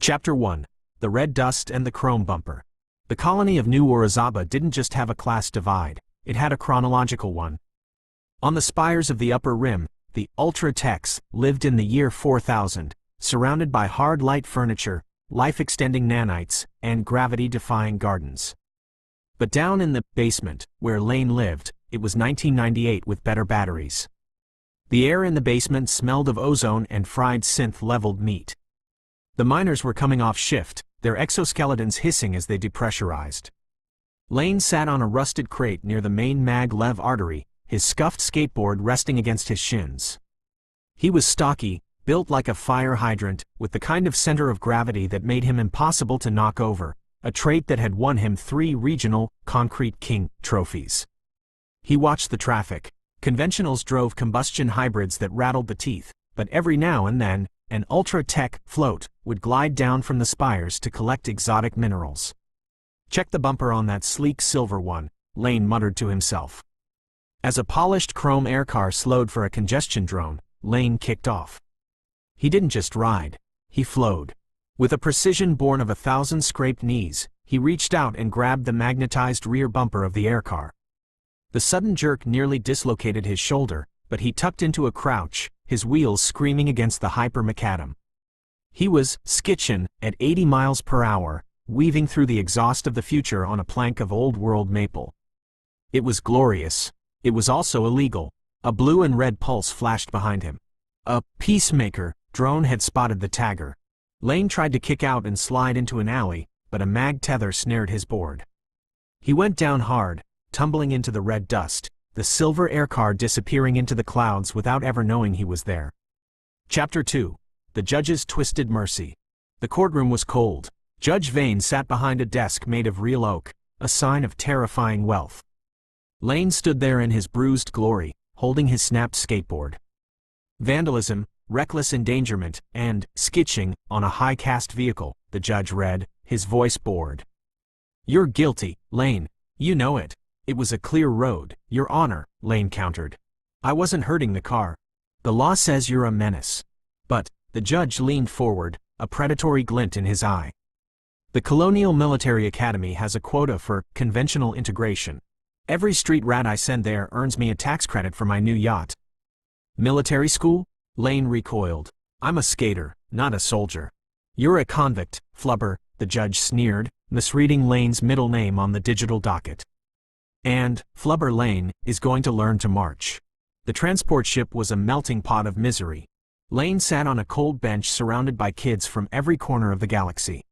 Chapter 1. The Red Dust and the Chrome Bumper. The colony of New Orizaba didn't just have a class divide, it had a chronological one. On the spires of the upper rim, the ultra-techs lived in the year 4000, surrounded by hard light furniture, life-extending nanites, and gravity-defying gardens. But down in the basement, where Lane lived, it was 1998 with better batteries. The air in the basement smelled of ozone and fried synth-leveled meat. The miners were coming off shift, their exoskeletons hissing as they depressurized. Lane sat on a rusted crate near the main mag-lev artery, his scuffed skateboard resting against his shins. He was stocky, built like a fire hydrant, with the kind of center of gravity that made him impossible to knock over, a trait that had won him 3 regional Concrete King trophies. He watched the traffic. Conventionals drove combustion hybrids that rattled the teeth, but every now and then, an ultra-tech float would glide down from the spires to collect exotic minerals. "Check the bumper on that sleek silver one," Lane muttered to himself. As a polished chrome aircar slowed for a congestion drone, Lane kicked off. He didn't just ride, he flowed. With a precision born of 1,000 scraped knees, he reached out and grabbed the magnetized rear bumper of the aircar. The sudden jerk nearly dislocated his shoulder, but he tucked into a crouch, his wheels screaming against the hyper-macadam. He was skitchin' at 80 miles per hour, weaving through the exhaust of the future on a plank of old-world maple. It was glorious. It was also illegal. A blue and red pulse flashed behind him. A peacemaker drone had spotted the tagger. Lane tried to kick out and slide into an alley, but a mag tether snared his board. He went down hard, tumbling into the red dust, the silver aircar disappearing into the clouds without ever knowing he was there. Chapter 2. The Judge's Twisted Mercy. The courtroom was cold. Judge Vane sat behind a desk made of real oak, a sign of terrifying wealth. Lane stood there in his bruised glory, holding his snapped skateboard. Vandalism, reckless endangerment, and skitching on a high-caste vehicle, the judge read, his voice bored. "You're guilty, Lane. You know it. It was a clear road, Your Honor," Lane countered. "I wasn't hurting the car. The law says you're a menace." But, the judge leaned forward, a predatory glint in his eye. "The Colonial Military Academy has a quota for conventional integration. Every street rat I send there earns me a tax credit for my new yacht." "Military school?" Lane recoiled. "I'm a skater, not a soldier." "You're a convict, Flubber," the judge sneered, misreading Lane's middle name on the digital docket. "And Flubber Lane is going to learn to march." The transport ship was a melting pot of misery. Lane sat on a cold bench surrounded by kids from every corner of the galaxy.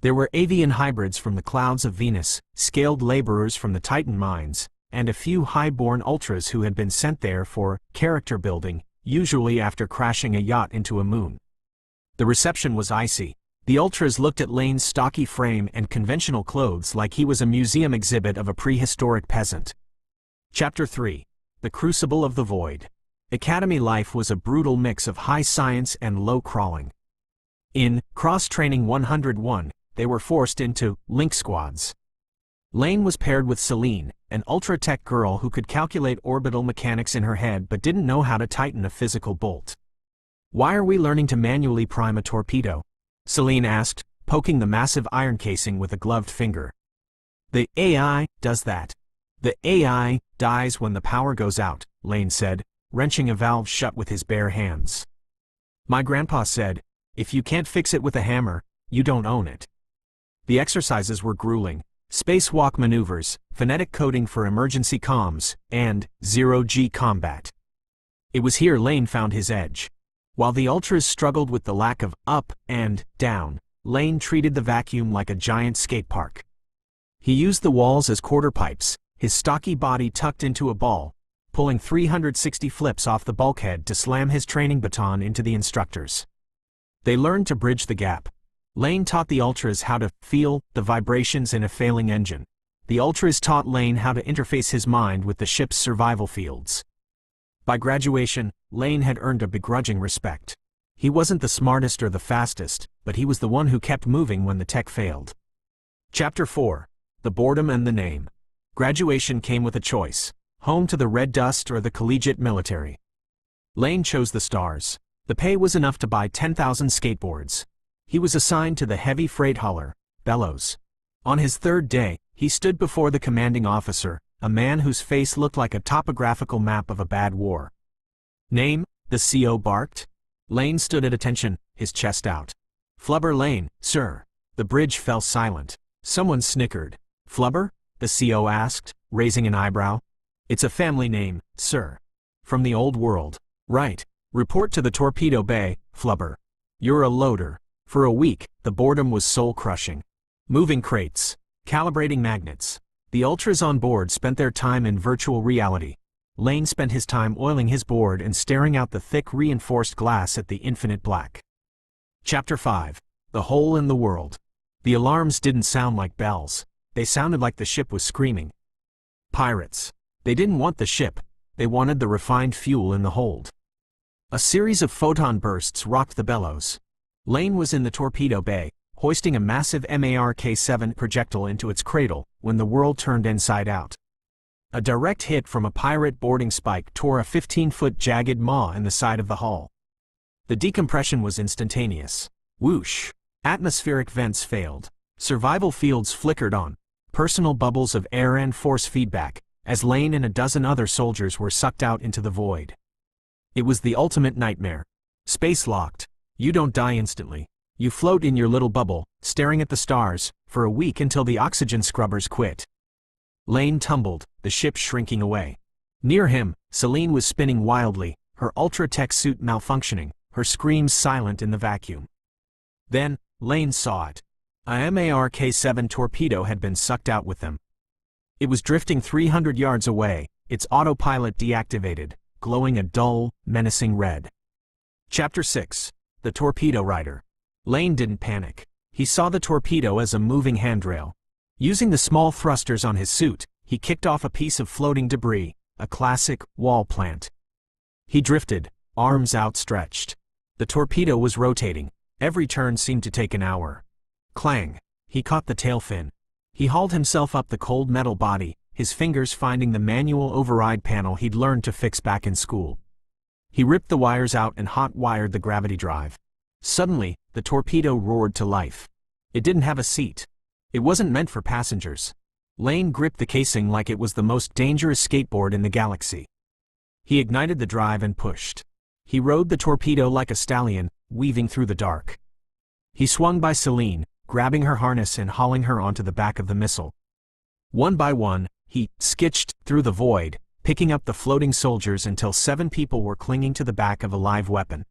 There were avian hybrids from the clouds of Venus, scaled laborers from the Titan mines, and a few high-born ultras who had been sent there for character building, usually after crashing a yacht into a moon. The reception was icy. The ultras looked at Lane's stocky frame and conventional clothes like he was a museum exhibit of a prehistoric peasant. Chapter 3. The Crucible of the Void. Academy life was a brutal mix of high science and low crawling. In Cross-Training 101, they were forced into link squads. Lane was paired with Celine, an ultra-tech girl who could calculate orbital mechanics in her head but didn't know how to tighten a physical bolt. "Why are we learning to manually prime a torpedo?" Celine asked, poking the massive iron casing with a gloved finger. "The AI does that. The AI dies when the power goes out," Lane said, wrenching a valve shut with his bare hands. "My grandpa said, if you can't fix it with a hammer, you don't own it." The exercises were grueling. Spacewalk maneuvers, phonetic coding for emergency comms, and zero-G combat. It was here Lane found his edge. While the ultras struggled with the lack of up and down, Lane treated the vacuum like a giant skate park. He used the walls as quarter pipes, his stocky body tucked into a ball, pulling 360 flips off the bulkhead to slam his training baton into the instructors. They learned to bridge the gap. Lane taught the ultras how to feel the vibrations in a failing engine. The ultras taught Lane how to interface his mind with the ship's survival fields. By graduation, Lane had earned a begrudging respect. He wasn't the smartest or the fastest, but he was the one who kept moving when the tech failed. Chapter 4. The Boredom and the Name. Graduation came with a choice: home to the red dust or the collegiate military. Lane chose the stars. The pay was enough to buy 10,000 skateboards. He was assigned to the heavy freight hauler, Bellows. On his third day, he stood before the commanding officer, a man whose face looked like a topographical map of a bad war. "Name?" the CO barked. Lane stood at attention, his chest out. "Flubber Lane, sir." The bridge fell silent. Someone snickered. "Flubber?" the CO asked, raising an eyebrow. "It's a family name, sir. From the old world." "Right. Report to the torpedo bay, Flubber. You're a loader." For a week, the boredom was soul-crushing. Moving crates. Calibrating magnets. The ultras on board spent their time in virtual reality. Lane spent his time oiling his board and staring out the thick reinforced glass at the infinite black. Chapter 5. The Hole in the World. The alarms didn't sound like bells. They sounded like the ship was screaming. Pirates. They didn't want the ship. They wanted the refined fuel in the hold. A series of photon bursts rocked the Bellows. Lane was in the torpedo bay, hoisting a massive MARK-7 projectile into its cradle, when the world turned inside out. A direct hit from a pirate boarding spike tore a 15-foot jagged maw in the side of the hull. The decompression was instantaneous. Whoosh! Atmospheric vents failed. Survival fields flickered on. Personal bubbles of air and force feedback, as Lane and a dozen other soldiers were sucked out into the void. It was the ultimate nightmare. Space-locked. You don't die instantly. You float in your little bubble, staring at the stars, for a week until the oxygen scrubbers quit. Lane tumbled, the ship shrinking away. Near him, Celine was spinning wildly, her ultra-tech suit malfunctioning, her screams silent in the vacuum. Then, Lane saw it. A MARK-7 torpedo had been sucked out with them. It was drifting 300 yards away, its autopilot deactivated, glowing a dull, menacing red. Chapter 6. The Torpedo Rider. Lane didn't panic. He saw the torpedo as a moving handrail. Using the small thrusters on his suit, he kicked off a piece of floating debris, a classic wall plant. He drifted, arms outstretched. The torpedo was rotating. Every turn seemed to take an hour. Clang! He caught the tail fin. He hauled himself up the cold metal body, his fingers finding the manual override panel he'd learned to fix back in school. He ripped the wires out and hot-wired the gravity drive. Suddenly, the torpedo roared to life. It didn't have a seat. It wasn't meant for passengers. Lane gripped the casing like it was the most dangerous skateboard in the galaxy. He ignited the drive and pushed. He rode the torpedo like a stallion, weaving through the dark. He swung by Celine, grabbing her harness and hauling her onto the back of the missile. One by one, he skitched through the void, picking up the floating soldiers until 7 people were clinging to the back of a live weapon.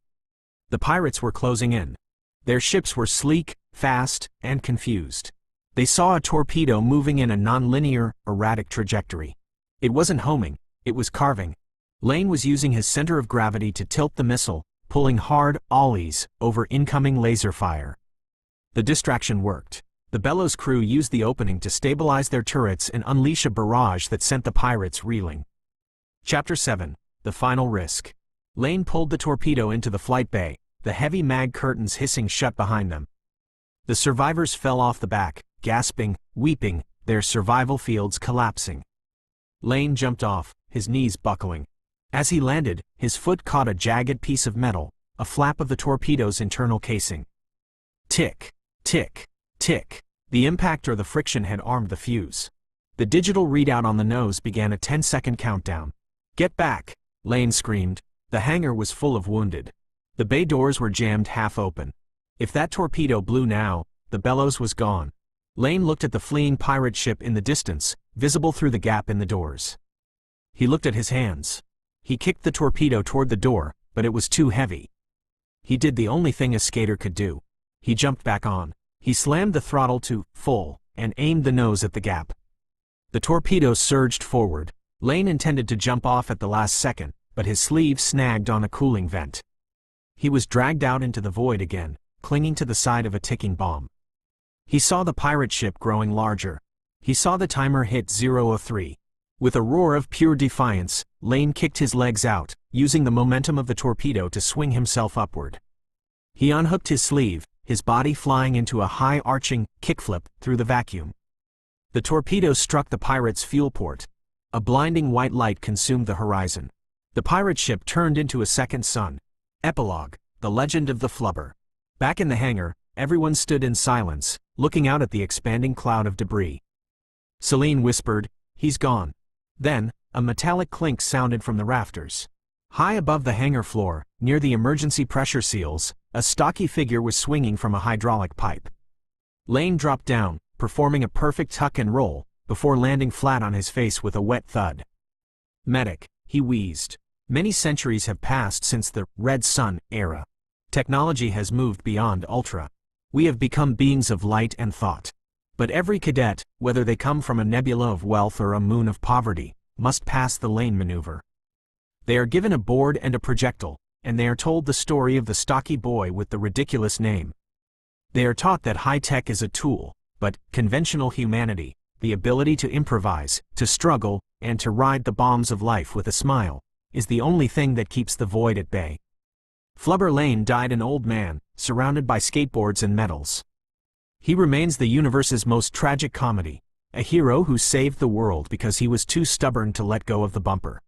The pirates were closing in. Their ships were sleek, fast, and confused. They saw a torpedo moving in a non-linear, erratic trajectory. It wasn't homing, it was carving. Lane was using his center of gravity to tilt the missile, pulling hard ollies over incoming laser fire. The distraction worked. The Bellows crew used the opening to stabilize their turrets and unleash a barrage that sent the pirates reeling. Chapter 7. The Final Risk. Lane pulled the torpedo into the flight bay, the heavy mag curtains hissing shut behind them. The survivors fell off the back, gasping, weeping, their survival fields collapsing. Lane jumped off, his knees buckling. As he landed, his foot caught a jagged piece of metal, a flap of the torpedo's internal casing. Tick, tick, tick. The impact or the friction had armed the fuse. The digital readout on the nose began a 10-second countdown. "Get back!" Lane screamed. The hangar was full of wounded. The bay doors were jammed half open. If that torpedo blew now, the Bellows was gone. Lane looked at the fleeing pirate ship in the distance, visible through the gap in the doors. He looked at his hands. He kicked the torpedo toward the door, but it was too heavy. He did the only thing a skater could do. He jumped back on. He slammed the throttle to full and aimed the nose at the gap. The torpedo surged forward. Lane intended to jump off at the last second, but his sleeve snagged on a cooling vent. He was dragged out into the void again, clinging to the side of a ticking bomb. He saw the pirate ship growing larger. He saw the timer hit 0:03. With a roar of pure defiance, Lane kicked his legs out, using the momentum of the torpedo to swing himself upward. He unhooked his sleeve, his body flying into a high-arching kickflip through the vacuum. The torpedo struck the pirate's fuel port. A blinding white light consumed the horizon. The pirate ship turned into a second sun. Epilogue: The Legend of the Flubber. Back in the hangar, Everyone stood in silence, looking out at the expanding cloud of debris. Celine whispered, "He's gone." Then, a metallic clink sounded from the rafters. High above the hangar floor, near the emergency pressure seals, a stocky figure was swinging from a hydraulic pipe. Lane dropped down, performing a perfect tuck and roll, before landing flat on his face with a wet thud. "Medic," he wheezed. "Many centuries have passed since the Red Sun era. Technology has moved beyond Ultra. We have become beings of light and thought. But every cadet, whether they come from a nebula of wealth or a moon of poverty, must pass the Lane maneuver. They are given a board and a projectile, and they are told the story of the stocky boy with the ridiculous name. They are taught that high-tech is a tool, but conventional humanity, the ability to improvise, to struggle, and to ride the bombs of life with a smile, is the only thing that keeps the void at bay." Flubber Lane died an old man, surrounded by skateboards and medals. He remains the universe's most tragic comedy, a hero who saved the world because he was too stubborn to let go of the bumper.